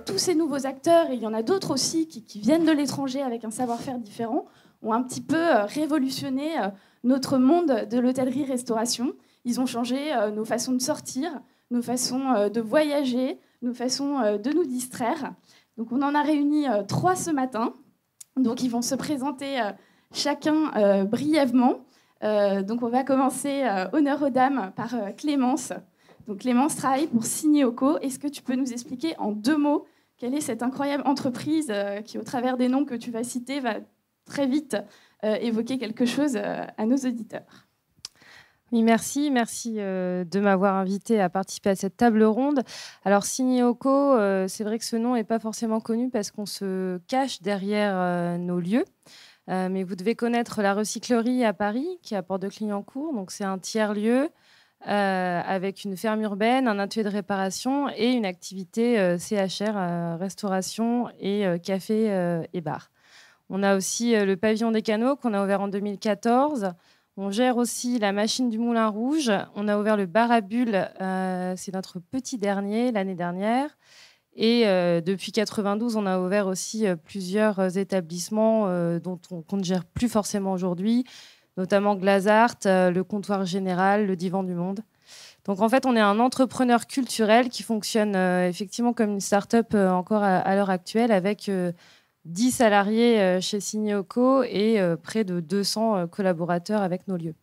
tous ces nouveaux acteurs, et il y en a d'autres aussi qui viennent de l'étranger avec un savoir-faire différent, ont un petit peu révolutionné notre monde de l'hôtellerie-restauration. Ils ont changé nos façons de sortir, nos façons de voyager, nos façons de nous distraire. Donc on en a réuni 3 ce matin. Donc ils vont se présenter chacun brièvement. Donc on va commencer, honneur aux dames, par Clémence. Donc Clémence travaille pour Signéoco. Est-ce que tu peux nous expliquer en 2 mots quelle est cette incroyable entreprise qui, au travers des noms que tu vas citer, va très vite évoquer quelque chose à nos auditeurs? Oui, merci de m'avoir invité à participer à cette table ronde. Alors Signéoco, c'est vrai que ce nom n'est pas forcément connu parce qu'on se cache derrière nos lieux. Mais vous devez connaître la recyclerie à Paris, qui est à Porte de Clignancourt. Donc c'est un tiers-lieu avec une ferme urbaine, un atelier de réparation et une activité CHR, restauration et café et bar. On a aussi le pavillon des canaux qu'on a ouvert en 2014. On gère aussi la machine du Moulin Rouge. On a ouvert le bar à bulles, c'est notre petit dernier l'année dernière. Et depuis 92, on a ouvert aussi plusieurs établissements qu'on ne gère plus forcément aujourd'hui, notamment Glazart, le Comptoir Général, le Divan du Monde. Donc en fait, on est un entrepreneur culturel qui fonctionne effectivement comme une start-up encore à l'heure actuelle avec 10 salariés chez Signéoco et près de 200 collaborateurs avec nos lieux.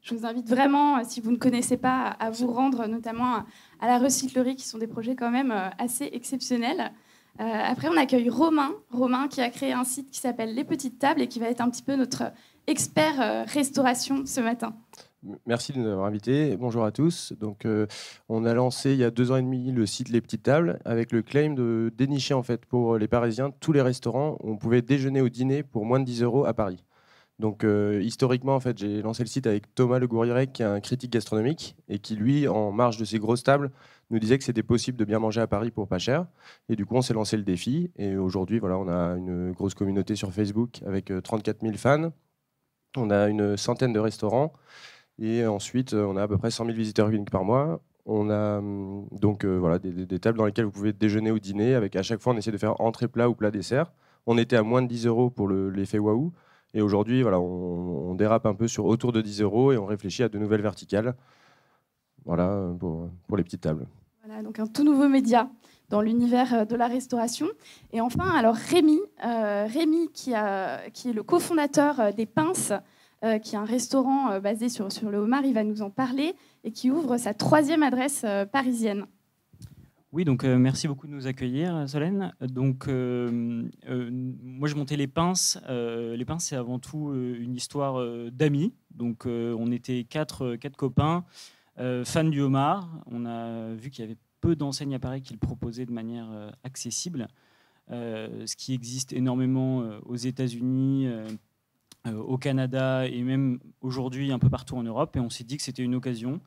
Je vous invite vraiment, si vous ne connaissez pas, à vous rendre notamment à la recyclerie, qui sont des projets quand même assez exceptionnels. Après, on accueille Romain qui a créé un site qui s'appelle Les Petites Tables et qui va être un petit peu notre expert restauration ce matin. Merci de nous avoir invités. Bonjour à tous. Donc, on a lancé il y a 2 ans et demi le site Les Petites Tables avec le claim de dénicher en fait pour les Parisiens tous les restaurants où on pouvait déjeuner ou dîner pour moins de 10 € à Paris. Donc historiquement, en fait, j'ai lancé le site avec Thomas Le Gourrirec, qui est un critique gastronomique et qui, lui, en marge de ses grosses tables, nous disait que c'était possible de bien manger à Paris pour pas cher. Et du coup, on s'est lancé le défi. Et aujourd'hui, voilà, on a une grosse communauté sur Facebook avec 34 000 fans. On a une centaine de restaurants. Et ensuite, on a à peu près 100 000 visiteurs uniques par mois. On a donc voilà, des tables dans lesquelles vous pouvez déjeuner ou dîner. Avec, à chaque fois, on essaie de faire entrée plat ou plat dessert. On était à moins de 10 € pour l'effet waouh. Et aujourd'hui, voilà, on dérape un peu sur autour de 10 € et on réfléchit à de nouvelles verticales. Voilà pour les petites tables. Voilà, donc un tout nouveau média dans l'univers de la restauration. Et enfin, alors Rémi qui est le cofondateur des Pinces, qui est un restaurant basé sur le homard, il va nous en parler, et qui ouvre sa 3e adresse parisienne. Oui, donc merci beaucoup de nous accueillir, Solène. Donc, moi, je montais les Pinces. Les Pinces, c'est avant tout une histoire d'amis. Donc, on était quatre copains, fans du homard. On a vu qu'il y avait peu d'enseignes à Paris qui le proposaient de manière accessible, ce qui existe énormément aux États-Unis, au Canada et même aujourd'hui un peu partout en Europe. Et on s'est dit que c'était une occasion.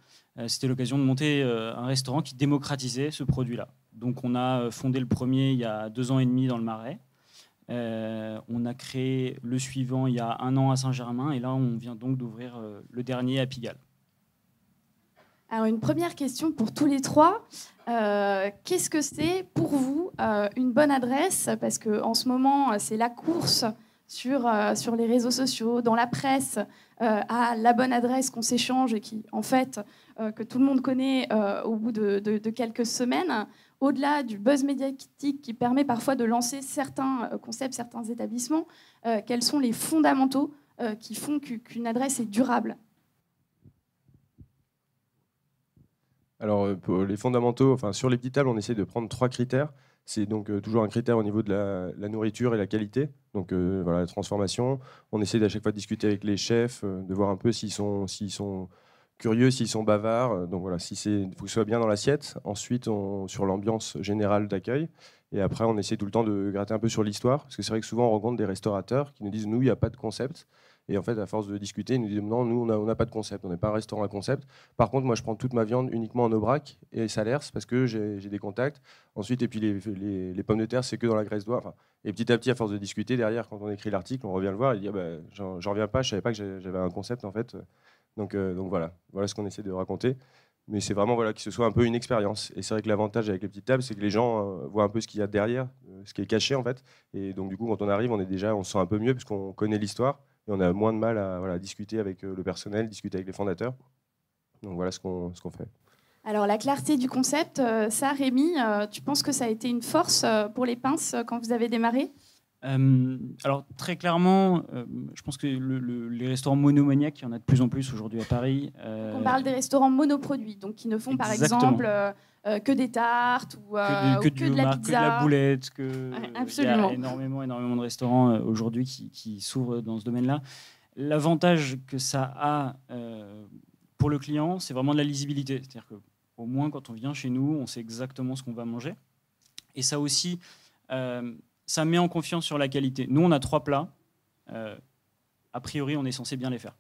C'était l'occasion de monter un restaurant qui démocratisait ce produit-là. Donc on a fondé le premier il y a 2 ans et demi dans le Marais. On a créé le suivant il y a 1 an à Saint-Germain. Et là, on vient donc d'ouvrir le dernier à Pigalle. Alors une première question pour tous les 3. Qu'est-ce que c'est pour vous une bonne adresse? Parce qu'en ce moment, c'est la course sur les réseaux sociaux, dans la presse, à la bonne adresse qu'on s'échange et qui, en fait, que tout le monde connaît au bout de quelques semaines, au-delà du buzz médiatique qui permet parfois de lancer certains concepts, certains établissements, quels sont les fondamentaux qui font qu'une adresse est durable? Alors, pour les fondamentaux, enfin, sur les petites tables, on essaie de prendre 3 critères. C'est donc toujours un critère au niveau de la nourriture et la qualité. Donc voilà, la transformation. On essaie à chaque fois de discuter avec les chefs, de voir un peu s'ils sont curieux, s'ils sont bavards. Donc voilà, il faut que ce soit bien dans l'assiette. Ensuite, sur l'ambiance générale d'accueil. Et après, on essaie tout le temps de gratter un peu sur l'histoire. Parce que c'est vrai que souvent, on rencontre des restaurateurs qui nous disent « nous, il n'y a pas de concept ». Et en fait, à force de discuter, ils nous disent « non, nous, on n'a pas de concept. On n'est pas un restaurant à concept. Par contre, moi, je prends toute ma viande uniquement en Aubrac et Salers parce que j'ai des contacts. Ensuite, et puis les pommes de terre, c'est que dans la graisse d'oie. Enfin, et petit à petit, à force de discuter, derrière, quand on écrit l'article, on revient le voir et dit ah ben, j'en reviens pas, je savais pas que j'avais un concept en fait. Donc voilà ce qu'on essaie de raconter. Mais c'est vraiment que ce soit un peu une expérience. Et c'est vrai que l'avantage avec les petites tables, c'est que les gens voient un peu ce qu'il y a derrière, ce qui est caché en fait. Et donc du coup, quand on arrive, on se sent un peu mieux puisqu'on connaît l'histoire et on a moins de mal à discuter avec le personnel, discuter avec les fondateurs. Donc voilà ce qu'on fait. Alors la clarté du concept, ça, Rémi, tu penses que ça a été une force pour les pinces quand vous avez démarré ? Alors très clairement, je pense que les restaurants monomaniaques, il y en a de plus en plus aujourd'hui à Paris. On parle des restaurants monoproduits, donc qui ne font par Exactement. exemple que des tartes ou que que de la pizza. Que de la boulette. Absolument. Il y a énormément de restaurants aujourd'hui qui s'ouvrent dans ce domaine-là. L'avantage que ça a pour le client, c'est vraiment de la lisibilité. C'est-à-dire qu'au moins, quand on vient chez nous, on sait exactement ce qu'on va manger. Et ça aussi, ça met en confiance sur la qualité. Nous, on a 3 plats. A priori, on est censé bien les faire.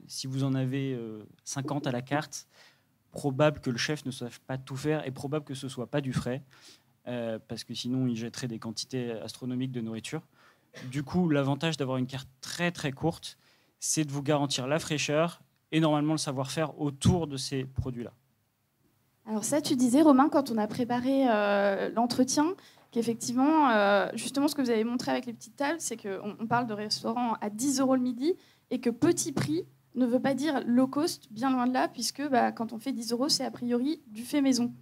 Si vous en avez 50 à la carte, probable que le chef ne sache pas tout faire et probable que ce ne soit pas du frais, parce que sinon, il jetterait des quantités astronomiques de nourriture. Du coup, l'avantage d'avoir une carte très, très courte, c'est de vous garantir la fraîcheur et normalement le savoir-faire autour de ces produits-là. Alors ça, tu disais, Romain, quand on a préparé l'entretien, qu'effectivement, justement, ce que vous avez montré avec les petites tables, c'est qu'on parle de restaurants à 10 € le midi et que petit prix ne veut pas dire low cost, bien loin de là, puisque quand on fait 10 €, c'est a priori du fait maison.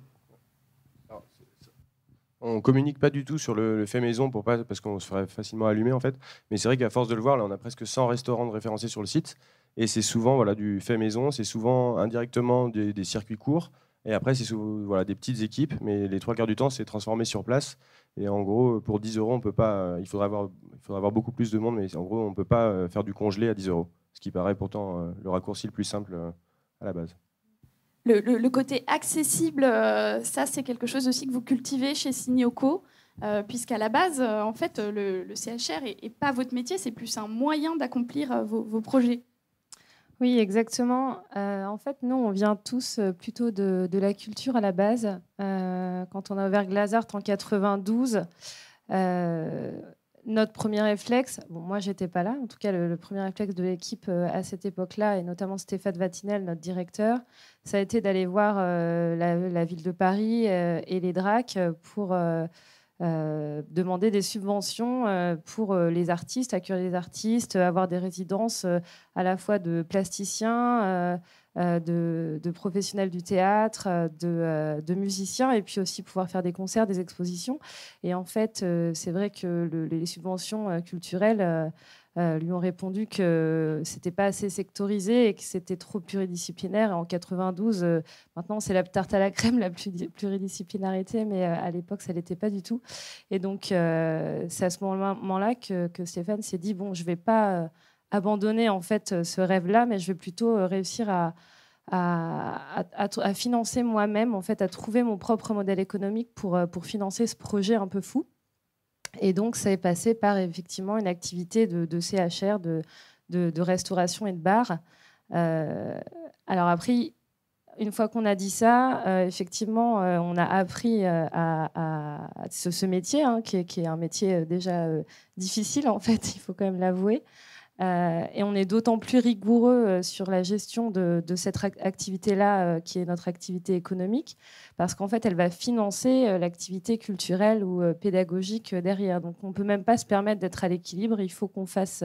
On communique pas du tout sur le fait maison parce qu'on se ferait facilement allumer en fait. Mais c'est vrai qu'à force de le voir, là, on a presque 100 restaurants de référencés sur le site. Et c'est souvent du fait maison, c'est souvent indirectement des circuits courts. Et après, c'est souvent des petites équipes, mais les 3 quarts du temps, c'est transformé sur place. Et en gros, pour 10 €, on peut pas. Il faudrait avoir beaucoup plus de monde, mais en gros, on peut pas faire du congelé à 10 €. Ce qui paraît pourtant le raccourci le plus simple à la base. Le côté accessible, ça, c'est quelque chose aussi que vous cultivez chez Signoco, puisqu'à la base, en fait, le CHR n'est pas votre métier, c'est plus un moyen d'accomplir vos projets. Oui, exactement. En fait, nous, on vient tous plutôt de la culture à la base. Quand on a ouvert Glazart en 92, notre premier réflexe, moi, j'étais pas là, en tout cas, le premier réflexe de l'équipe à cette époque-là, et notamment Stéphane Vatinel, notre directeur, ça a été d'aller voir la ville de Paris et les DRAC pour demander des subventions pour les artistes, accueillir les artistes, avoir des résidences à la fois de plasticiens, de professionnels du théâtre, de musiciens, et puis aussi pouvoir faire des concerts, des expositions. Et en fait, c'est vrai que les subventions culturelles lui ont répondu que c'était pas assez sectorisé et que c'était trop pluridisciplinaire. Et en 92, maintenant c'est la tarte à la crème, la pluridisciplinarité, mais à l'époque ça l'était pas du tout. Et donc c'est à ce moment-là que Stéphane s'est dit bon, je vais pas abandonner en fait ce rêve-là, mais je vais plutôt réussir à financer moi-même, en fait, à trouver mon propre modèle économique pour financer ce projet un peu fou. Et donc, ça est passé par effectivement une activité de CHR, de restauration et de bar. Alors après, une fois qu'on a dit ça, effectivement, on a appris à ce métier, qui est un métier déjà difficile, en fait, il faut quand même l'avouer. Et on est d'autant plus rigoureux sur la gestion de cette activité-là, qui est notre activité économique, parce qu'en fait, elle va financer l'activité culturelle ou pédagogique derrière. Donc, on ne peut même pas se permettre d'être à l'équilibre. Il faut qu'on fasse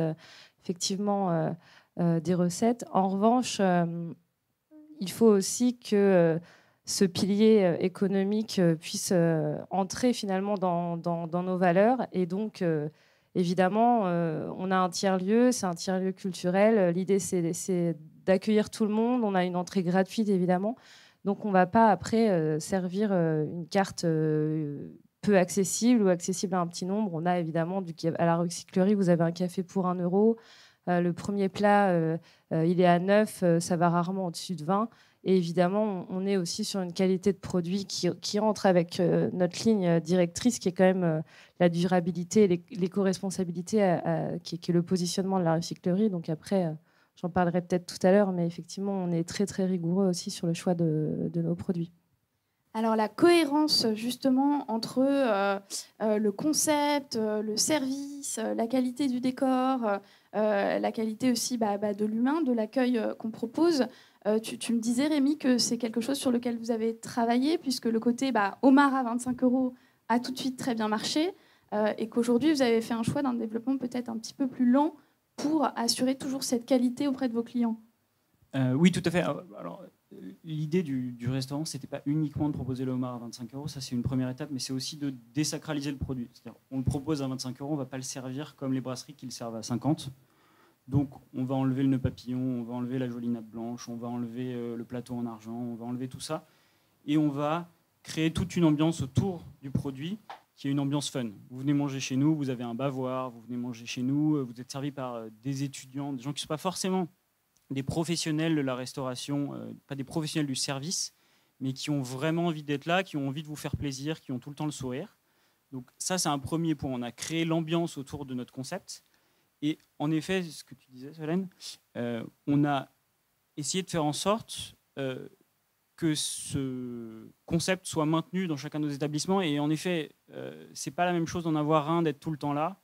effectivement des recettes. En revanche, il faut aussi que ce pilier économique puisse entrer finalement dans nos valeurs. Et donc, évidemment, on a un tiers-lieu, c'est un tiers-lieu culturel. L'idée, c'est d'accueillir tout le monde. On a une entrée gratuite, évidemment. Donc, on ne va pas, après, servir une carte peu accessible ou accessible à un petit nombre. On a, évidemment, à la recyclerie, vous avez un café pour 1 €. Le premier plat, il est à 9, ça va rarement au-dessus de 20. Et évidemment, on est aussi sur une qualité de produit qui entre avec notre ligne directrice, qui est quand même la durabilité, l'éco-responsabilité, qui est le positionnement de la recyclerie. Donc après, j'en parlerai peut-être tout à l'heure, mais effectivement, on est très, très rigoureux aussi sur le choix de nos produits. Alors la cohérence justement entre le concept, le service, la qualité du décor, la qualité aussi de l'humain, de l'accueil qu'on propose. Tu me disais, Rémi, que c'est quelque chose sur lequel vous avez travaillé, puisque le côté Homard à 25 € a tout de suite très bien marché, et qu'aujourd'hui vous avez fait un choix d'un développement peut-être un petit peu plus lent pour assurer toujours cette qualité auprès de vos clients. Oui, tout à fait. Alors, l'idée du restaurant, c'était pas uniquement de proposer le homard à 25 €, ça c'est une première étape, mais c'est aussi de désacraliser le produit. C'est-à-dire, on le propose à 25 €, on va pas le servir comme les brasseries qui le servent à 50. Donc, on va enlever le nœud papillon, on va enlever la jolie nappe blanche, on va enlever le plateau en argent, on va enlever tout ça, et on va créer toute une ambiance autour du produit qui est une ambiance fun. Vous venez manger chez nous, vous avez un bavoir, vous venez manger chez nous, vous êtes servi par des étudiants, des gens qui ne sont pas forcément des professionnels de la restauration, pas des professionnels du service, mais qui ont vraiment envie d'être là, qui ont envie de vous faire plaisir, qui ont tout le temps le sourire. Donc ça, c'est un premier point. On a créé l'ambiance autour de notre concept. Et en effet, ce que tu disais, Solène, on a essayé de faire en sorte que ce concept soit maintenu dans chacun de nos établissements. Et en effet, c'est pas la même chose d'en avoir un, d'être tout le temps là,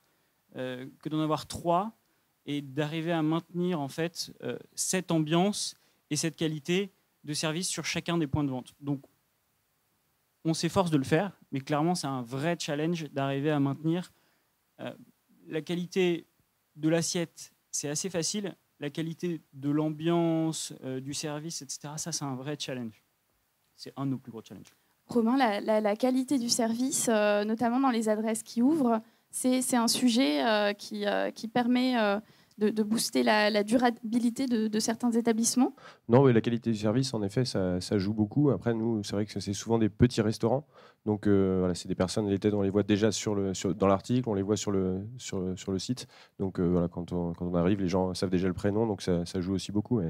que d'en avoir trois, et d'arriver à maintenir en fait cette ambiance et cette qualité de service sur chacun des points de vente. Donc, on s'efforce de le faire, mais clairement, c'est un vrai challenge d'arriver à maintenir la qualité de l'assiette. C'est assez facile. La qualité de l'ambiance, du service, etc., ça, c'est un vrai challenge. C'est un de nos plus gros challenges. Romain, la qualité du service, notamment dans les adresses qui ouvrent, c'est un sujet qui permet de booster la durabilité de certains établissements. Non, mais la qualité du service, en effet, ça joue beaucoup. Après, nous, c'est vrai que c'est souvent des petits restaurants. Donc, voilà, c'est des personnes, les têtes, on les voit déjà dans l'article, on les voit sur le site. Donc, voilà, quand on arrive, les gens savent déjà le prénom, donc ça joue aussi beaucoup.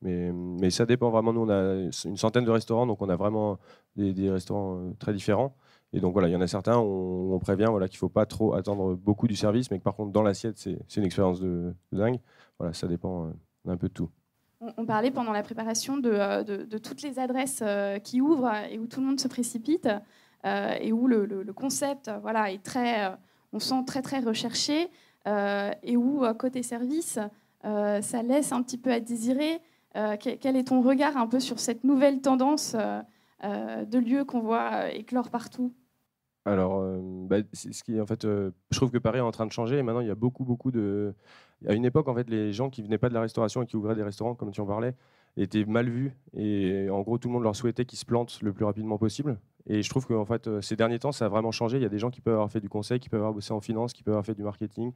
Mais ça dépend vraiment. Nous, on a une centaine de restaurants, donc on a vraiment des restaurants très différents. Et donc voilà, il y en a certains où on prévient qu'il ne faut pas trop attendre beaucoup du service, mais que par contre, dans l'assiette, c'est une expérience de dingue. Voilà, ça dépend d'un peu de tout. On parlait pendant la préparation de toutes les adresses qui ouvrent et où tout le monde se précipite, et où le concept est très, on sent très, très recherché, et où, côté service, ça laisse un petit peu à désirer. Quel est ton regard un peu sur cette nouvelle tendance de lieux qu'on voit éclore partout? Alors, c'est ce qui, en fait, je trouve que Paris est en train de changer. Et maintenant, il y a beaucoup de. À une époque, en fait, les gens qui venaient pas de la restauration et qui ouvraient des restaurants, comme tu en parlais, étaient mal vus. Et en gros, tout le monde leur souhaitait qu'ils se plantent le plus rapidement possible. Et je trouve que, en fait, ces derniers temps, ça a vraiment changé. Il y a des gens qui peuvent avoir fait du conseil, qui peuvent avoir bossé en finance, qui peuvent avoir fait du marketing,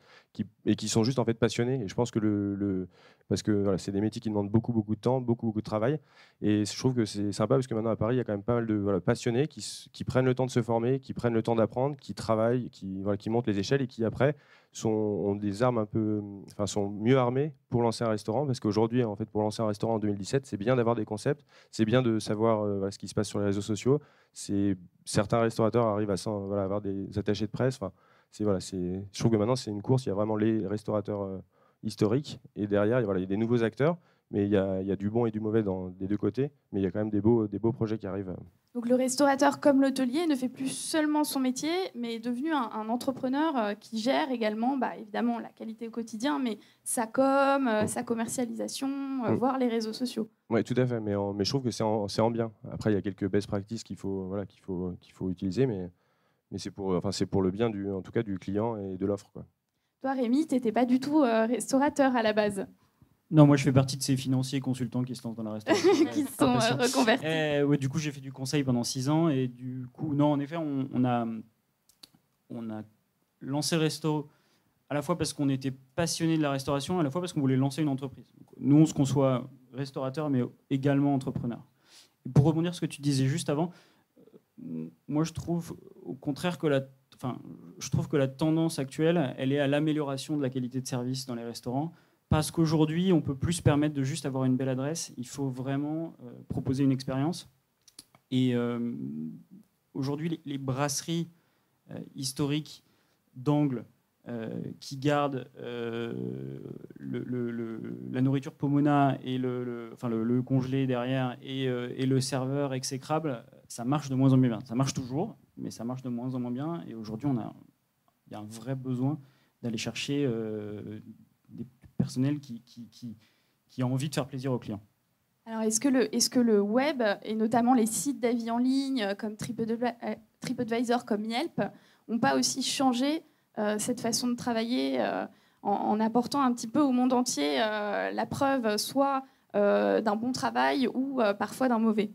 et qui sont juste en fait passionnés. Et je pense que parce que voilà, c'est des métiers qui demandent beaucoup de temps, beaucoup de travail. Et je trouve que c'est sympa parce que maintenant à Paris, il y a quand même pas mal de passionnés qui prennent le temps de se former, qui prennent le temps d'apprendre, qui travaillent, qui montent les échelles et qui après ont des armes sont mieux armés pour lancer un restaurant. Parce qu'aujourd'hui, en fait, pour lancer un restaurant en 2017, c'est bien d'avoir des concepts, c'est bien de savoir ce qui se passe sur les réseaux sociaux. Certains restaurateurs arrivent à avoir des attachés de presse. Je trouve que maintenant c'est une course. Il y a vraiment les restaurateurs historiques et derrière, il y a des nouveaux acteurs. Mais il y a du bon et du mauvais des deux côtés. Mais il y a quand même des beaux projets qui arrivent. Donc le restaurateur, comme l'hôtelier, ne fait plus seulement son métier, mais est devenu un entrepreneur qui gère également, évidemment, la qualité au quotidien, mais sa com, sa commercialisation, voire les réseaux sociaux. Oui, tout à fait. Mais je trouve que c'est en bien. Après, il y a quelques best practices qu'il faut utiliser, mais c'est pour le bien en tout cas du client et de l'offre, quoi. Toi, Rémi, tu n'étais pas du tout restaurateur à la base. Non, moi je fais partie de ces financiers consultants qui se lancent dans la restauration. Qui se sont reconvertis. Du coup, j'ai fait du conseil pendant 6 ans. Et du coup, non, en effet, on a lancé Resto à la fois parce qu'on était passionné de la restauration, à la fois parce qu'on voulait lancer une entreprise. Donc, nous, on se conçoit restaurateur, mais également entrepreneur. Et pour rebondir sur ce que tu disais juste avant, moi je trouve au contraire que la tendance actuelle, elle est à l'amélioration de la qualité de service dans les restaurants. Parce qu'aujourd'hui, on ne peut plus se permettre de juste avoir une belle adresse. Il faut vraiment proposer une expérience. Et aujourd'hui, les brasseries historiques d'angle qui gardent la nourriture Pomona et le congelé derrière et le serveur exécrable, ça marche de moins en moins bien. Ça marche toujours, mais ça marche de moins en moins bien. Et aujourd'hui, il y a un vrai besoin d'aller chercher des personnels qui ont envie de faire plaisir aux clients. Alors, est-ce que le web, et notamment les sites d'avis en ligne comme TripAdvisor, comme Yelp, n'ont pas aussi changé cette façon de travailler en apportant un petit peu au monde entier la preuve soit d'un bon travail ou parfois d'un mauvais?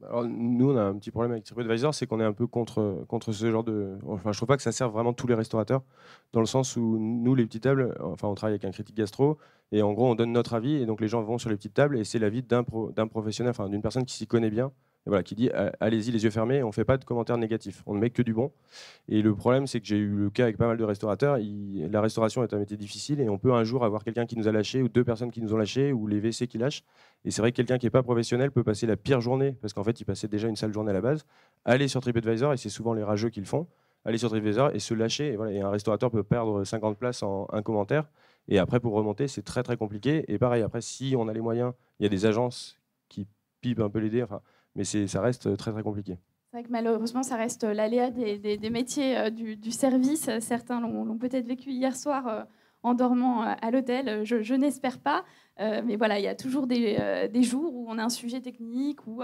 Alors, nous, on a un petit problème avec TripAdvisor, c'est qu'on est un peu contre ce genre de... Enfin, je trouve pas que ça serve vraiment tous les restaurateurs, dans le sens où nous, les petites tables, enfin, on travaille avec un critique gastro, et en gros, on donne notre avis, et donc les gens vont sur les petites tables, et c'est l'avis d'un professionnel, enfin, d'une personne qui s'y connaît bien, et voilà, qui dit allez-y les yeux fermés, on ne fait pas de commentaires négatifs, on ne met que du bon. Et le problème, c'est que j'ai eu le cas avec pas mal de restaurateurs, la restauration est un métier difficile, et on peut un jour avoir quelqu'un qui nous a lâché, ou deux personnes qui nous ont lâché, ou les WC qui lâchent. Et c'est vrai que quelqu'un qui n'est pas professionnel peut passer la pire journée, parce qu'en fait, il passait déjà une sale journée à la base, aller sur TripAdvisor, et c'est souvent les rageux qui le font, aller sur TripAdvisor et se lâcher. Et, voilà, et un restaurateur peut perdre 50 places en un commentaire. Et après, pour remonter, c'est très, très compliqué. Et pareil, après, si on a les moyens, il y a des agences qui pipent un peu les dés, enfin, mais ça reste très, très compliqué. C'est vrai que malheureusement, ça reste l'aléa des métiers du service. Certains l'ont peut-être vécu hier soir en dormant à l'hôtel. Je n'espère pas. Mais voilà, il y a toujours des jours où on a un sujet technique, où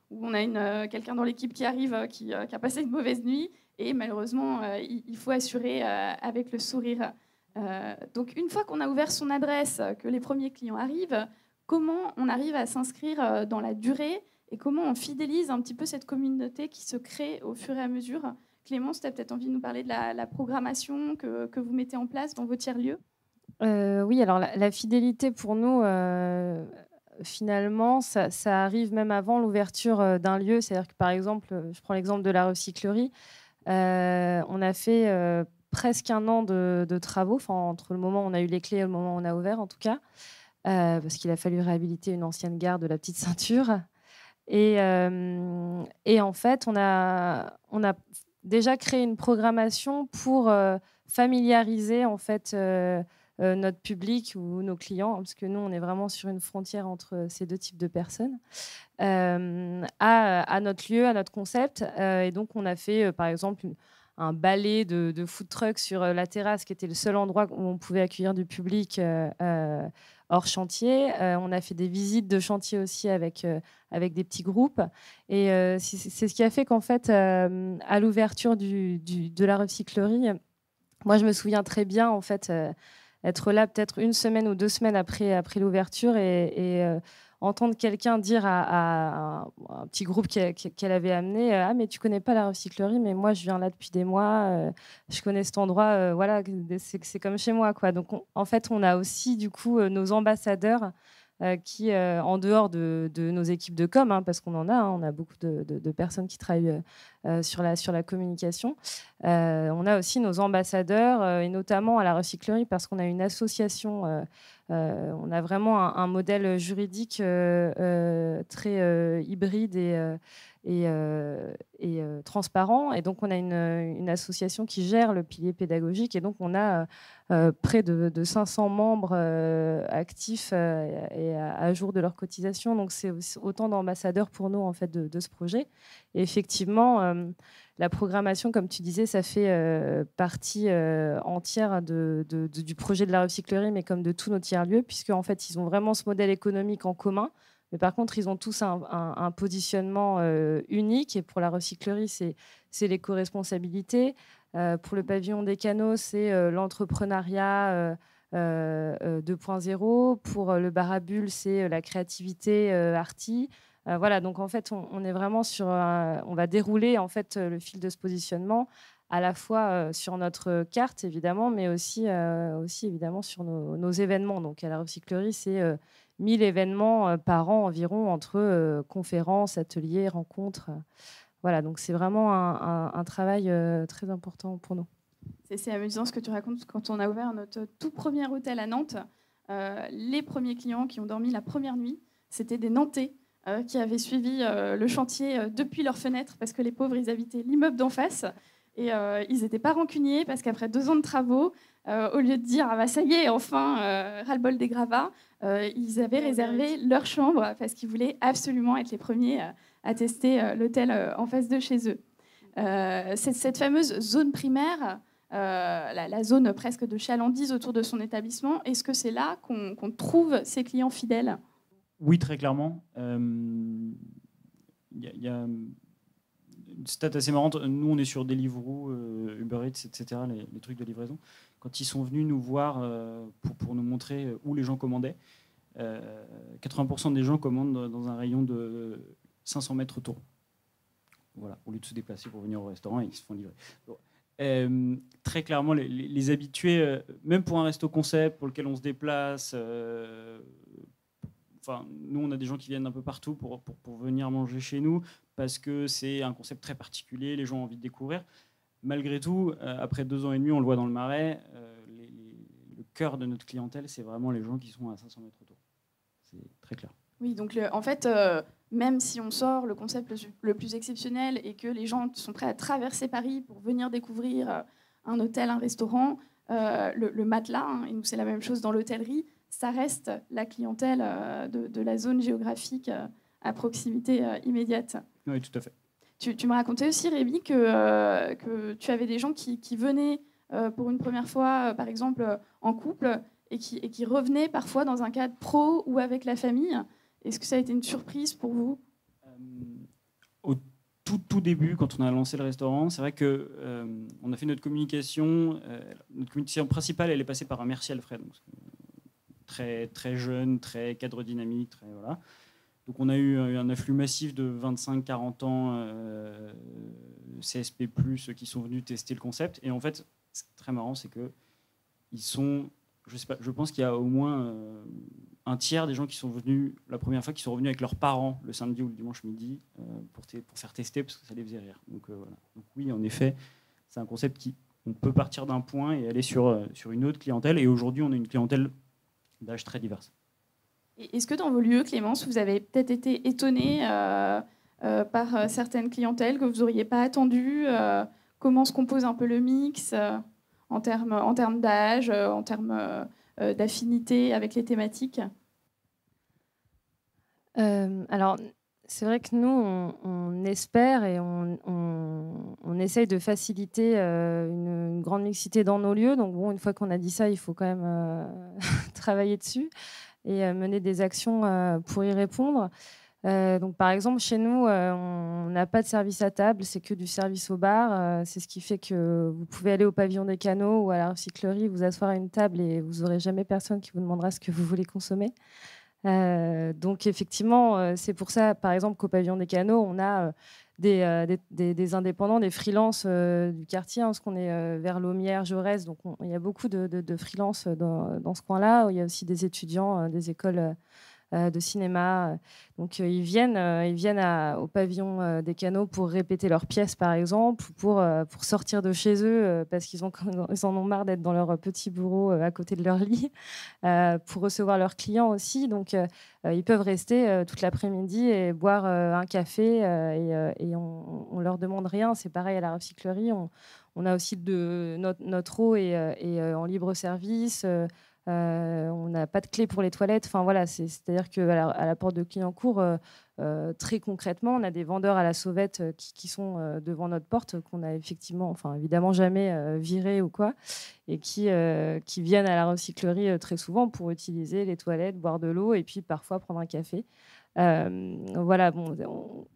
on a quelqu'un dans l'équipe qui arrive, qui a passé une mauvaise nuit. Et malheureusement, il faut assurer avec le sourire. Donc une fois qu'on a ouvert son adresse, que les premiers clients arrivent, comment on arrive à s'inscrire dans la durée et comment on fidélise un petit peu cette communauté qui se crée au fur et à mesure? Clémence, tu as peut-être envie de nous parler de la programmation que vous mettez en place dans vos tiers-lieux? Oui, alors la fidélité pour nous, finalement, ça arrive même avant l'ouverture d'un lieu. C'est-à-dire que, par exemple, je prends l'exemple de la recyclerie, on a fait presque un an de travaux, entre le moment où on a eu les clés et le moment où on a ouvert, en tout cas, parce qu'il a fallu réhabiliter une ancienne gare de la Petite Ceinture. Et en fait, on a déjà créé une programmation pour familiariser en fait notre public ou nos clients, parce que nous, on est vraiment sur une frontière entre ces deux types de personnes, à notre lieu, à notre concept. Et donc, on a fait, par exemple, un balai de food truck sur la terrasse, qui était le seul endroit où on pouvait accueillir du public hors chantier. On a fait des visites de chantier aussi avec des petits groupes. Et c'est ce qui a fait qu'en fait, à l'ouverture de la recyclerie, moi, je me souviens très bien, en fait, être là peut-être une semaine ou 2 semaines après l'ouverture et entendre quelqu'un dire à un petit groupe qu'elle avait amené, ah mais tu connais pas la recyclerie, mais moi je viens là depuis des mois, je connais cet endroit, voilà, c'est comme chez moi, quoi. Donc en fait on a aussi du coup nos ambassadeurs qui, en dehors de nos équipes de com, parce qu'on en a, on a beaucoup de personnes qui travaillent sur la communication, on a aussi nos ambassadeurs, et notamment à la recyclerie, parce qu'on a une association, on a vraiment un modèle juridique très hybride et transparent. Et donc, on a une association qui gère le pilier pédagogique. Et donc, on a près de 500 membres actifs et à jour de leur cotisation. Donc, c'est autant d'ambassadeurs pour nous, en fait, de ce projet. Et effectivement, la programmation, comme tu disais, ça fait partie entière du projet de la recyclerie, mais comme de tous nos tiers-lieux, puisque en fait, ils ont vraiment ce modèle économique en commun. Mais par contre, ils ont tous un positionnement unique. Et pour la recyclerie, c'est l'éco-responsabilité. Pour le pavillon des canaux, c'est l'entrepreneuriat 2.0. Pour le bar à bulles, c'est la créativité arty. Voilà, donc en fait, on est vraiment on va dérouler en fait le fil de ce positionnement à la fois sur notre carte évidemment, mais aussi évidemment sur nos événements. Donc à la recyclerie, c'est 1000 événements par an environ entre conférences, ateliers, rencontres. Voilà, donc c'est vraiment un travail très important pour nous. C'est amusant ce que tu racontes. Quand on a ouvert notre tout premier hôtel à Nantes, les premiers clients qui ont dormi la première nuit, c'était des Nantais qui avaient suivi le chantier depuis leur fenêtre, parce que les pauvres, ils habitaient l'immeuble d'en face. Et ils n'étaient pas rancuniers, parce qu'après 2 ans de travaux, au lieu de dire ah bah ça y est, enfin, ras-le-bol des gravats, ils avaient réservé leur chambre parce qu'ils voulaient absolument être les premiers à tester l'hôtel en face de chez eux. Cette fameuse zone primaire, la zone presque de chalandise autour de son établissement, est-ce que c'est là qu'on trouve ses clients fidèles ? Oui, très clairement. Il y a une stat assez marrante. Nous, on est sur Deliveroo, Uber Eats, etc., les trucs de livraison. Quand ils sont venus nous voir pour nous montrer où les gens commandaient, 80% des gens commandent dans un rayon de 500 mètres autour. Voilà, au lieu de se déplacer pour venir au restaurant, ils se font livrer. Donc, très clairement, les habitués, même pour un resto concept pour lequel on se déplace, nous, on a des gens qui viennent un peu partout pour venir manger chez nous parce que c'est un concept très particulier, les gens ont envie de découvrir. Malgré tout, après 2 ans et demi, on le voit dans le Marais, le cœur de notre clientèle, c'est vraiment les gens qui sont à 500 mètres autour. C'est très clair. Oui, donc en fait, même si on sort le concept le plus exceptionnel et que les gens sont prêts à traverser Paris pour venir découvrir un hôtel, un restaurant, le matelas, hein, et nous c'est la même chose dans l'hôtellerie, ça reste la clientèle de la zone géographique à proximité immédiate. Oui, tout à fait. Tu me racontais aussi, Rémi, que tu avais des gens qui venaient pour une première fois, par exemple, en couple, et qui revenaient parfois dans un cadre pro ou avec la famille. Est-ce que ça a été une surprise pour vous ? Au tout début, quand on a lancé le restaurant, c'est vrai que on a fait notre communication. Notre communication principale, elle est passée par un merci Alfred. Donc, très, très jeune, très cadre dynamique, très, voilà. Donc on a eu un afflux massif de 25-40 ans CSP+, qui sont venus tester le concept. Et en fait, ce qui est très marrant, c'est que ils sont, je sais pas, je pense qu'il y a au moins un tiers des gens qui sont venus la première fois, qui sont revenus avec leurs parents le samedi ou le dimanche midi pour faire tester parce que ça les faisait rire. Donc, voilà. Donc oui, en effet, c'est un concept on peut partir d'un point et aller sur une autre clientèle. Et aujourd'hui, on a une clientèle d'âge très diverses. Est-ce que dans vos lieux, Clémence, vous avez peut-être été étonné par certaines clientèles que vous n'auriez pas attendues comment se compose un peu le mix en termes d'âge, en termes d'affinité avec les thématiques ? Alors, c'est vrai que nous, on espère et on essaye de faciliter une grande mixité dans nos lieux. Donc, bon, une fois qu'on a dit ça, il faut quand même travailler dessus et mener des actions pour y répondre. Donc, par exemple, chez nous, on n'a pas de service à table, c'est que du service au bar. C'est ce qui fait que vous pouvez aller au pavillon des canaux ou à la recyclerie, vous asseoir à une table et vous n'aurez jamais personne qui vous demandera ce que vous voulez consommer. Donc, effectivement, c'est pour ça, par exemple, qu'au pavillon des canaux, on a des indépendants, des freelances du quartier, hein, parce qu'on est vers Laumière, Jaurès, donc il y a beaucoup de freelances dans ce coin-là. Il y a aussi des étudiants des écoles de cinéma. Donc ils viennent au pavillon des canaux pour répéter leurs pièces, par exemple, pour sortir de chez eux parce qu'ils en ont marre d'être dans leur petit bureau à côté de leur lit, pour recevoir leurs clients aussi. Donc ils peuvent rester toute l'après-midi et boire un café et on leur demande rien. C'est pareil à la recyclerie. On a aussi notre eau et en libre service. On n'a pas de clé pour les toilettes. Enfin, voilà, c'est-à-dire qu'à la porte de Clignancourt, très concrètement, on a des vendeurs à la sauvette qui sont devant notre porte, qu'on a effectivement, enfin, évidemment jamais virés ou quoi, et qui viennent à la recyclerie très souvent pour utiliser les toilettes, boire de l'eau et puis parfois prendre un café. Voilà, bon,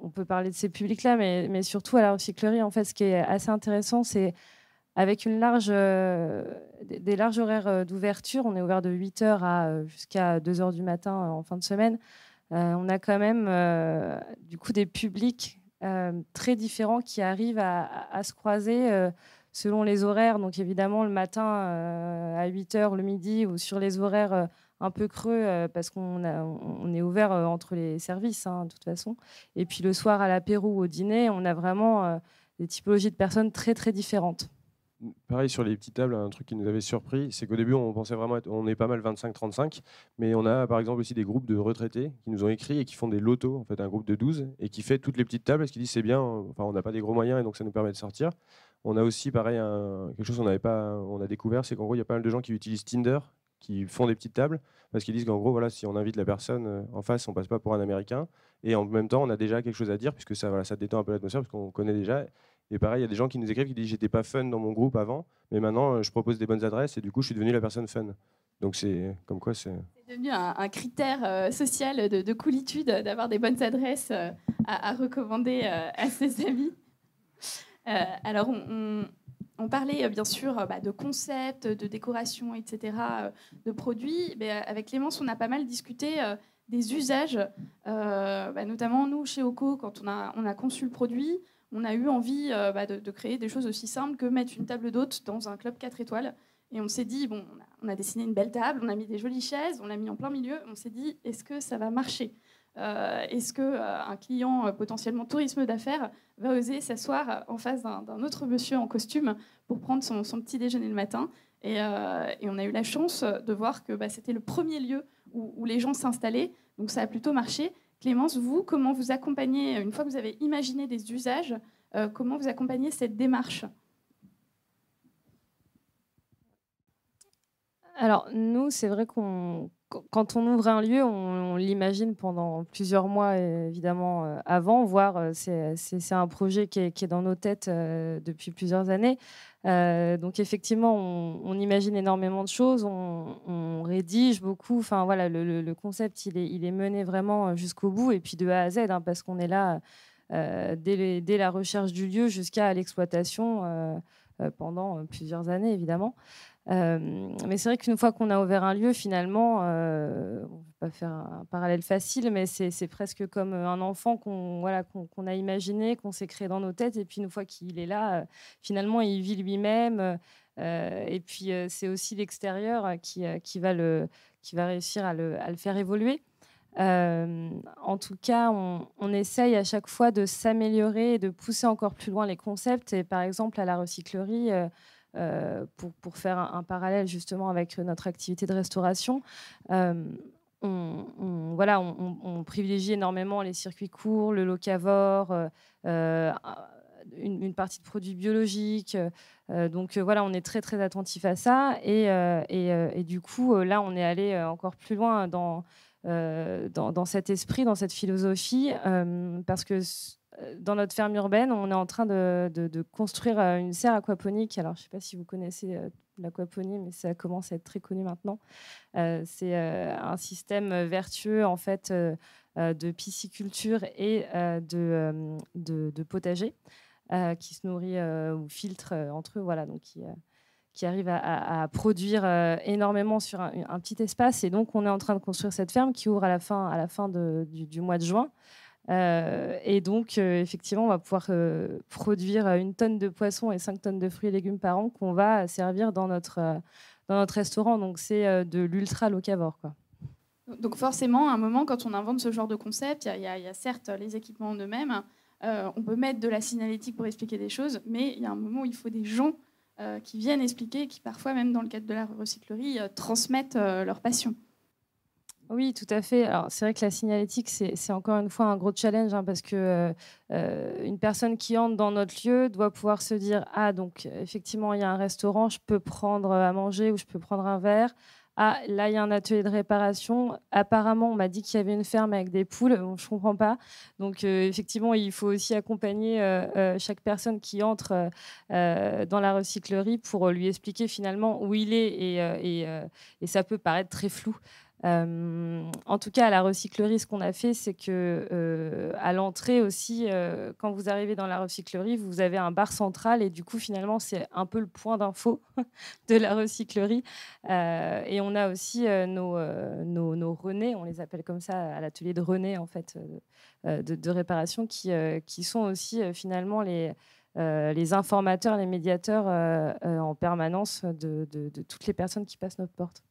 on peut parler de ces publics-là, mais surtout à la recyclerie, en fait, ce qui est assez intéressant, c'est avec des larges horaires d'ouverture, on est ouvert de 8h jusqu'à 2h du matin en fin de semaine. On a quand même du coup des publics très différents qui arrivent à se croiser selon les horaires. Donc évidemment le matin à 8h, le midi ou sur les horaires un peu creux parce qu'on est ouvert entre les services de toute façon. Et puis le soir à l'apéro ou au dîner, on a vraiment des typologies de personnes très très différentes. Pareil sur les petites tables, un truc qui nous avait surpris, c'est qu'au début on pensait vraiment on est pas mal 25-35, mais on a par exemple aussi des groupes de retraités qui nous ont écrit et qui font des lotos, en fait un groupe de 12 et qui fait toutes les petites tables parce qu'ils disent c'est bien, enfin on n'a pas des gros moyens et donc ça nous permet de sortir. On a aussi, pareil, quelque chose on a découvert, c'est qu'en gros, il y a pas mal de gens qui utilisent Tinder, qui font des petites tables, parce qu'ils disent qu'en gros, voilà, si on invite la personne en face, on passe pas pour un Américain. Et en même temps, on a déjà quelque chose à dire, puisque ça, voilà, ça détend un peu l'atmosphère, parce qu'on connaît déjà. Et pareil, il y a des gens qui nous écrivent, qui disent j'étais pas fun dans mon groupe avant, mais maintenant, je propose des bonnes adresses, et du coup, je suis devenu la personne fun. Donc c'est comme quoi c'est devenu un critère social de coolitude d'avoir des bonnes adresses à recommander à ses amis. Alors, on parlait bien sûr de concepts, de décoration, etc., de produits. Mais avec Clémence, on a pas mal discuté des usages, notamment nous, chez Oco, quand on a conçu le produit, on a eu envie de créer des choses aussi simples que mettre une table d'hôte dans un club 4 étoiles. Et on s'est dit, bon, on a dessiné une belle table, on a mis des jolies chaises, on l'a mis en plein milieu. On s'est dit, est-ce que ça va marcher ? Est-ce qu'un client potentiellement tourisme d'affaires va oser s'asseoir en face d'un autre monsieur en costume pour prendre son petit déjeuner le matin ? Et on a eu la chance de voir que c'était le premier lieu où les gens s'installaient. Donc ça a plutôt marché. Clémence, vous, comment vous accompagnez, une fois que vous avez imaginé des usages, comment vous accompagnez cette démarche ? Alors, nous, c'est vrai quand on ouvre un lieu, on l'imagine pendant plusieurs mois, évidemment, avant, voire c'est un projet qui est dans nos têtes depuis plusieurs années. Donc, effectivement, on imagine énormément de choses, on rédige beaucoup. Enfin, voilà, le concept, il est mené vraiment jusqu'au bout, et puis de A à Z, hein, parce qu'on est là dès la recherche du lieu jusqu'à l'exploitation pendant plusieurs années, évidemment. Mais c'est vrai qu'une fois qu'on a ouvert un lieu, finalement, on ne va pas faire un parallèle facile, mais c'est presque comme un enfant qu'on a imaginé, qu'on s'est créé dans nos têtes, et puis une fois qu'il est là, finalement, il vit lui-même. Et puis c'est aussi l'extérieur qui va réussir à le faire évoluer. En tout cas, on essaye à chaque fois de s'améliorer et de pousser encore plus loin les concepts. Et par exemple, à la recyclerie, pour faire un parallèle justement avec notre activité de restauration, on privilégie énormément les circuits courts, le locavore, une partie de produits biologiques. Donc voilà, on est très très attentif à ça. Et du coup, là, on est allé encore plus loin dans cet esprit, dans cette philosophie, parce que dans notre ferme urbaine, on est en train de construire une serre aquaponique. Alors, je ne sais pas si vous connaissez l'aquaponie, mais ça commence à être très connu maintenant. C'est un système vertueux, en fait, de pisciculture et de potager qui se nourrit ou filtre entre eux. Voilà, donc qui arrive à produire énormément sur un petit espace. Et donc, on est en train de construire cette ferme qui ouvre à la fin du mois de juin. Et donc, effectivement, on va pouvoir produire 1 tonne de poissons et 5 tonnes de fruits et légumes par an qu'on va servir dans notre restaurant. Donc, c'est de l'ultra locavore, quoi. Donc forcément, à un moment, quand on invente ce genre de concept, il y a certes les équipements en eux-mêmes, on peut mettre de la signalétique pour expliquer des choses, mais il y a un moment où il faut des gens qui viennent expliquer, qui parfois, même dans le cadre de la recyclerie, transmettent leur passion. Oui, tout à fait. Alors, c'est vrai que la signalétique, c'est encore une fois un gros challenge, hein, parce que une personne qui entre dans notre lieu doit pouvoir se dire « Ah, donc effectivement, il y a un restaurant, je peux prendre à manger ou je peux prendre un verre. Ah, là, il y a un atelier de réparation. Apparemment, on m'a dit qu'il y avait une ferme avec des poules. Bon, je ne comprends pas. » Donc, effectivement, il faut aussi accompagner chaque personne qui entre dans la recyclerie pour lui expliquer finalement où il est. Et ça peut paraître très flou. En tout cas, à la recyclerie, ce qu'on a fait, c'est que à l'entrée aussi, quand vous arrivez dans la recyclerie, vous avez un bar central et du coup, finalement, c'est un peu le point d'info de la recyclerie. Et on a aussi nos René, on les appelle comme ça à l'atelier de René en fait, de réparation, qui sont aussi finalement les informateurs, les médiateurs en permanence de toutes les personnes qui passent notre porte.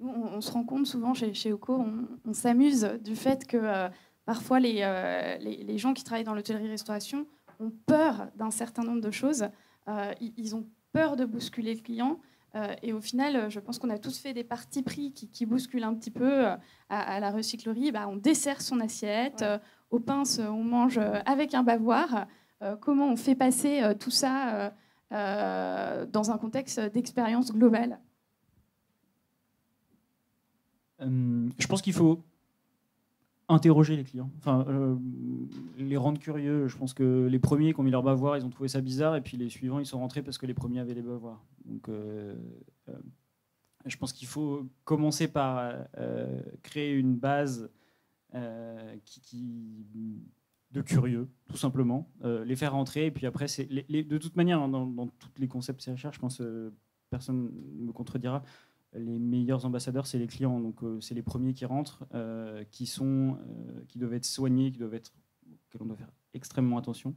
On se rend compte souvent chez Oco, on s'amuse du fait que parfois les gens qui travaillent dans l'hôtellerie-restauration ont peur d'un certain nombre de choses. Ils ont peur de bousculer le client. Et au final, je pense qu'on a tous fait des partis pris qui bousculent un petit peu. À la recyclerie, on dessert son assiette. Ouais. Aux pinces, on mange avec un bavoir. Comment on fait passer tout ça dans un contexte d'expérience globale? Je pense qu'il faut interroger les clients, enfin, les rendre curieux. Je pense que les premiers qui ont mis leur bavoir, ils ont trouvé ça bizarre, et puis les suivants, ils sont rentrés parce que les premiers avaient les bavoirs. Donc, je pense qu'il faut commencer par créer une base de curieux, tout simplement, les faire rentrer, et puis après, de toute manière, hein, dans tous les concepts CHR, je pense personne ne me contredira, les meilleurs ambassadeurs, c'est les clients. Donc, c'est les premiers qui rentrent, qui doivent être soignés, auxquels on doit faire extrêmement attention.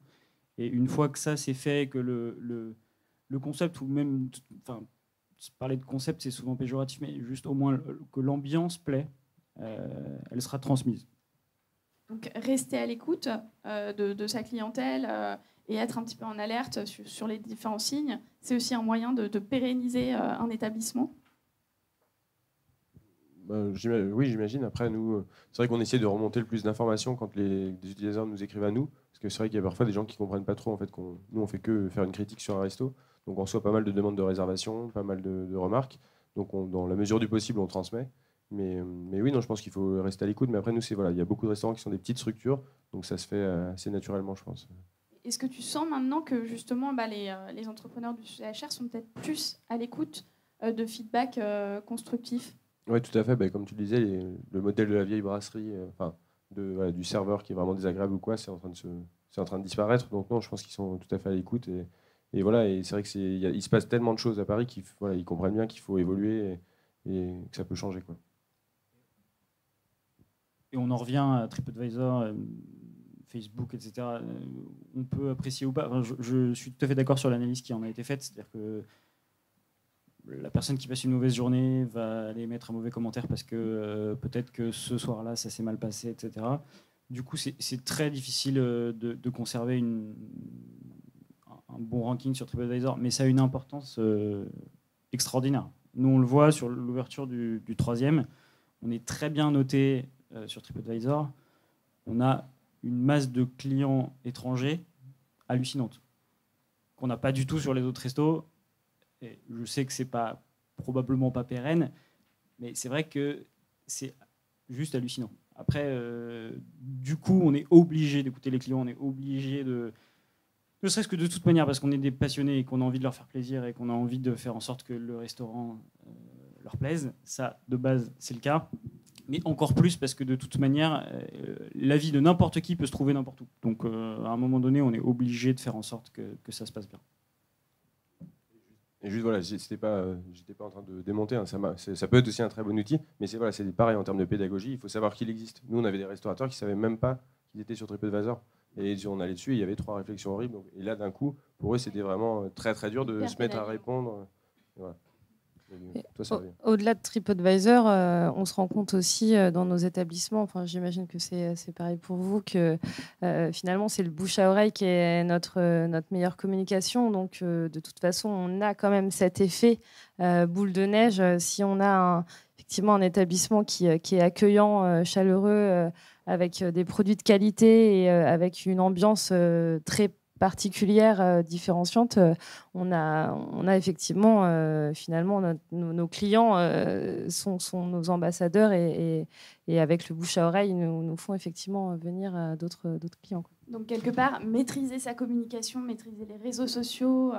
Et une fois que ça, c'est fait, que le concept, ou même... Enfin, parler de concept, c'est souvent péjoratif, mais juste au moins que l'ambiance plaît, elle sera transmise. Donc, rester à l'écoute de sa clientèle et être un petit peu en alerte sur les différents signes, c'est aussi un moyen de pérenniser un établissement. Oui, j'imagine. Après, nous, c'est vrai qu'on essaie de remonter le plus d'informations quand les utilisateurs nous écrivent à nous, parce que c'est vrai qu'il y a parfois des gens qui comprennent pas trop en fait nous on fait que faire une critique sur un resto, donc on reçoit pas mal de demandes de réservation, pas mal de remarques, donc dans la mesure du possible on transmet. Mais oui, non, je pense qu'il faut rester à l'écoute. Mais après, nous, voilà, il y a beaucoup de restaurants qui sont des petites structures, donc ça se fait assez naturellement, je pense. Est-ce que tu sens maintenant que justement les entrepreneurs du CHR sont peut-être plus à l'écoute de feedback constructif? Oui, tout à fait. Ben, comme tu le disais, le modèle de la vieille brasserie, du serveur qui est vraiment désagréable ou quoi, c'est en train de disparaître. Donc non, je pense qu'ils sont tout à fait à l'écoute. Et voilà, et c'est vrai qu'il se passe tellement de choses à Paris qu'ils comprennent bien qu'il faut évoluer et que ça peut changer, quoi. Et on en revient à TripAdvisor, Facebook, etc. On peut apprécier ou pas. Enfin, je suis tout à fait d'accord sur l'analyse qui en a été faite. C'est-à-dire que la personne qui passe une mauvaise journée va aller mettre un mauvais commentaire parce que peut-être que ce soir-là, ça s'est mal passé, etc. Du coup, c'est très difficile de conserver un bon ranking sur TripAdvisor, mais ça a une importance extraordinaire. Nous, on le voit sur l'ouverture du 3e. On est très bien noté sur TripAdvisor. On a une masse de clients étrangers hallucinante, qu'on n'a pas du tout sur les autres restos. Et je sais que c'est probablement pas pérenne, mais c'est vrai que c'est juste hallucinant. Après, du coup, on est obligé d'écouter les clients, on est obligé ne serait-ce que de toute manière, parce qu'on est des passionnés et qu'on a envie de leur faire plaisir et qu'on a envie de faire en sorte que le restaurant leur plaise. Ça, de base, c'est le cas. Mais encore plus parce que de toute manière, l'avis de n'importe qui peut se trouver n'importe où. Donc, à un moment donné, on est obligé de faire en sorte que ça se passe bien. Et juste voilà, j'étais pas en train de démonter, hein, ça peut être aussi un très bon outil, mais c'est pareil en termes de pédagogie, il faut savoir qu'il existe. Nous, on avait des restaurateurs qui ne savaient même pas qu'ils étaient sur TripAdvisor. Et on allait dessus, et il y avait 3 réflexions horribles. Donc, et là, d'un coup, pour eux, c'était vraiment très très dur de se mettre à répondre. Voilà. Au-delà de TripAdvisor, on se rend compte aussi dans nos établissements, enfin, j'imagine que c'est pareil pour vous, que finalement c'est le bouche à oreille qui est notre meilleure communication. Donc de toute façon, on a quand même cet effet boule de neige. Si on a effectivement un établissement qui est accueillant, chaleureux, avec des produits de qualité et avec une ambiance très particulière, différenciante, on a effectivement finalement nos clients sont nos ambassadeurs et avec le bouche à oreille nous font effectivement venir d'autres clients, quoi. Donc quelque part, maîtriser sa communication, maîtriser les réseaux sociaux,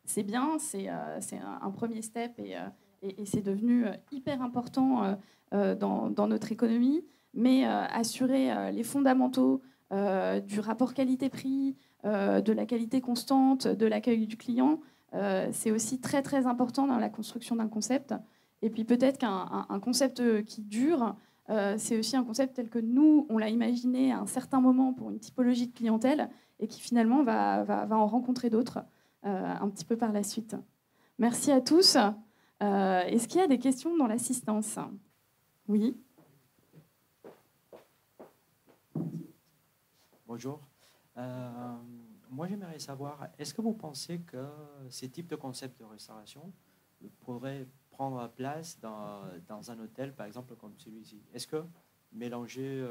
c'est bien, c'est un premier step et c'est devenu hyper important dans notre économie, mais assurer les fondamentaux du rapport qualité-prix, de la qualité constante, de l'accueil du client, c'est aussi très très important dans la construction d'un concept. Et puis peut-être qu'un concept qui dure, c'est aussi un concept tel que nous, on l'a imaginé à un certain moment pour une typologie de clientèle et qui finalement va en rencontrer d'autres un petit peu par la suite. Merci à tous. Est-ce qu'il y a des questions dans l'assistance? Oui. Bonjour. Moi, j'aimerais savoir, est-ce que vous pensez que ces types de concepts de restauration pourraient prendre place dans un hôtel, par exemple, comme celui-ci? Est-ce que mélanger,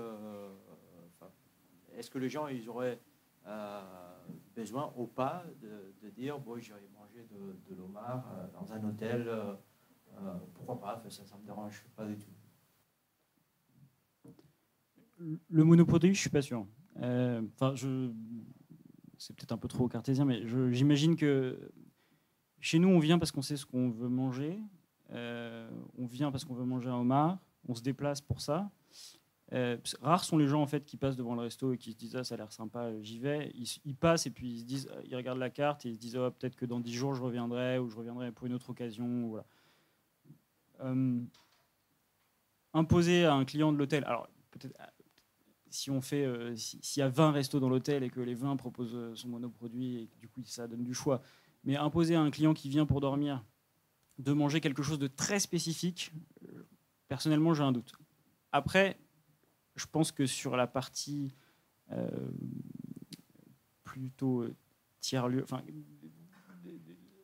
est-ce que les gens ils auraient besoin ou pas de dire bon, j'irai manger de l'homard dans un hôtel, pourquoi pas, ça ne me dérange pas du tout. Le monoproduit, je ne suis pas sûr. C'est peut-être un peu trop cartésien, mais j'imagine que chez nous, on vient parce qu'on sait ce qu'on veut manger. On vient parce qu'on veut manger un homard. On se déplace pour ça. Rares sont les gens en fait qui passent devant le resto et qui se disent ah, ça a l'air sympa, j'y vais. Ils passent et puis ils se disent, ils regardent la carte et ils se disent oh, peut-être que dans 10 jours je reviendrai ou je reviendrai pour une autre occasion. Voilà. Imposer à un client de l'hôtel, alors peut-être si on fait, s'il y a 20 restos dans l'hôtel et que les 20 proposent son monoproduit et que du coup ça donne du choix, mais imposer à un client qui vient pour dormir de manger quelque chose de très spécifique, personnellement j'ai un doute. Après, je pense que sur la partie plutôt tiers-lieu, enfin,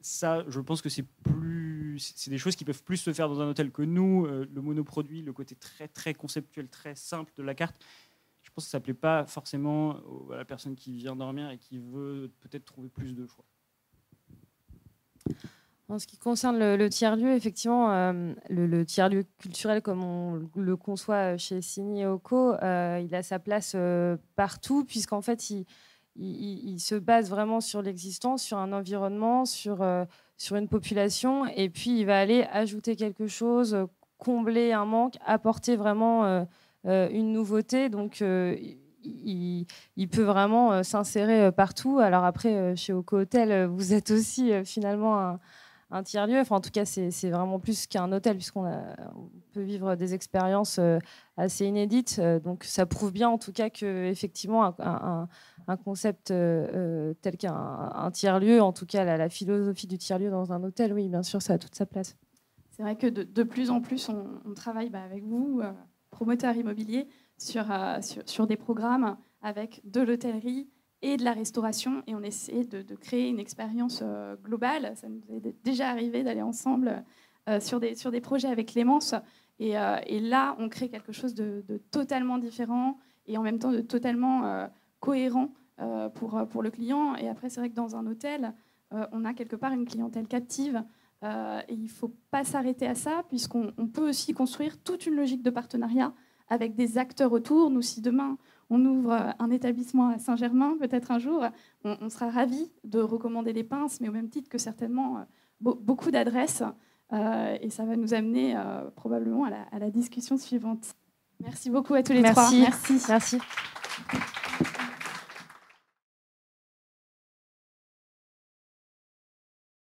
ça, je pense que c'est des choses qui peuvent plus se faire dans un hôtel que nous. Le monoproduit, le côté très, très conceptuel, très simple de la carte, je pense que ça ne plaît pas forcément à la personne qui vient dormir et qui veut peut-être trouver plus de choix. En ce qui concerne le tiers-lieu, effectivement, le tiers-lieu culturel, comme on le conçoit chez Signy&Oco, il a sa place partout, puisqu'en fait, il se base vraiment sur l'existence, sur un environnement, sur une population, et puis il va aller ajouter quelque chose, combler un manque, apporter vraiment une nouveauté. Donc, il peut vraiment s'insérer partout. Alors après, chez Oco Hotel, vous êtes aussi finalement un tiers-lieu. Enfin, en tout cas, c'est vraiment plus qu'un hôtel, puisqu'on peut vivre des expériences assez inédites. Donc, ça prouve bien, en tout cas, qu'effectivement, un concept tel qu'un tiers-lieu, en tout cas, la philosophie du tiers-lieu dans un hôtel, oui, bien sûr, ça a toute sa place. C'est vrai que de plus en plus, on travaille avec vous, promoteurs immobiliers, sur des programmes avec de l'hôtellerie et de la restauration, et on essaie de créer une expérience globale. Ça nous est déjà arrivé d'aller ensemble sur des projets avec Clémence, et là, on crée quelque chose de totalement différent et en même temps de totalement cohérent pour le client. Et après, c'est vrai que dans un hôtel, on a quelque part une clientèle captive, et il ne faut pas s'arrêter à ça, puisqu'on peut aussi construire toute une logique de partenariat avec des acteurs autour. Nous, si demain on ouvre un établissement à Saint-Germain, peut-être un jour, on sera ravis de recommander les pinces, mais au même titre que certainement beaucoup d'adresses. Et ça va nous amener probablement à la discussion suivante. Merci beaucoup à tous les trois. Merci.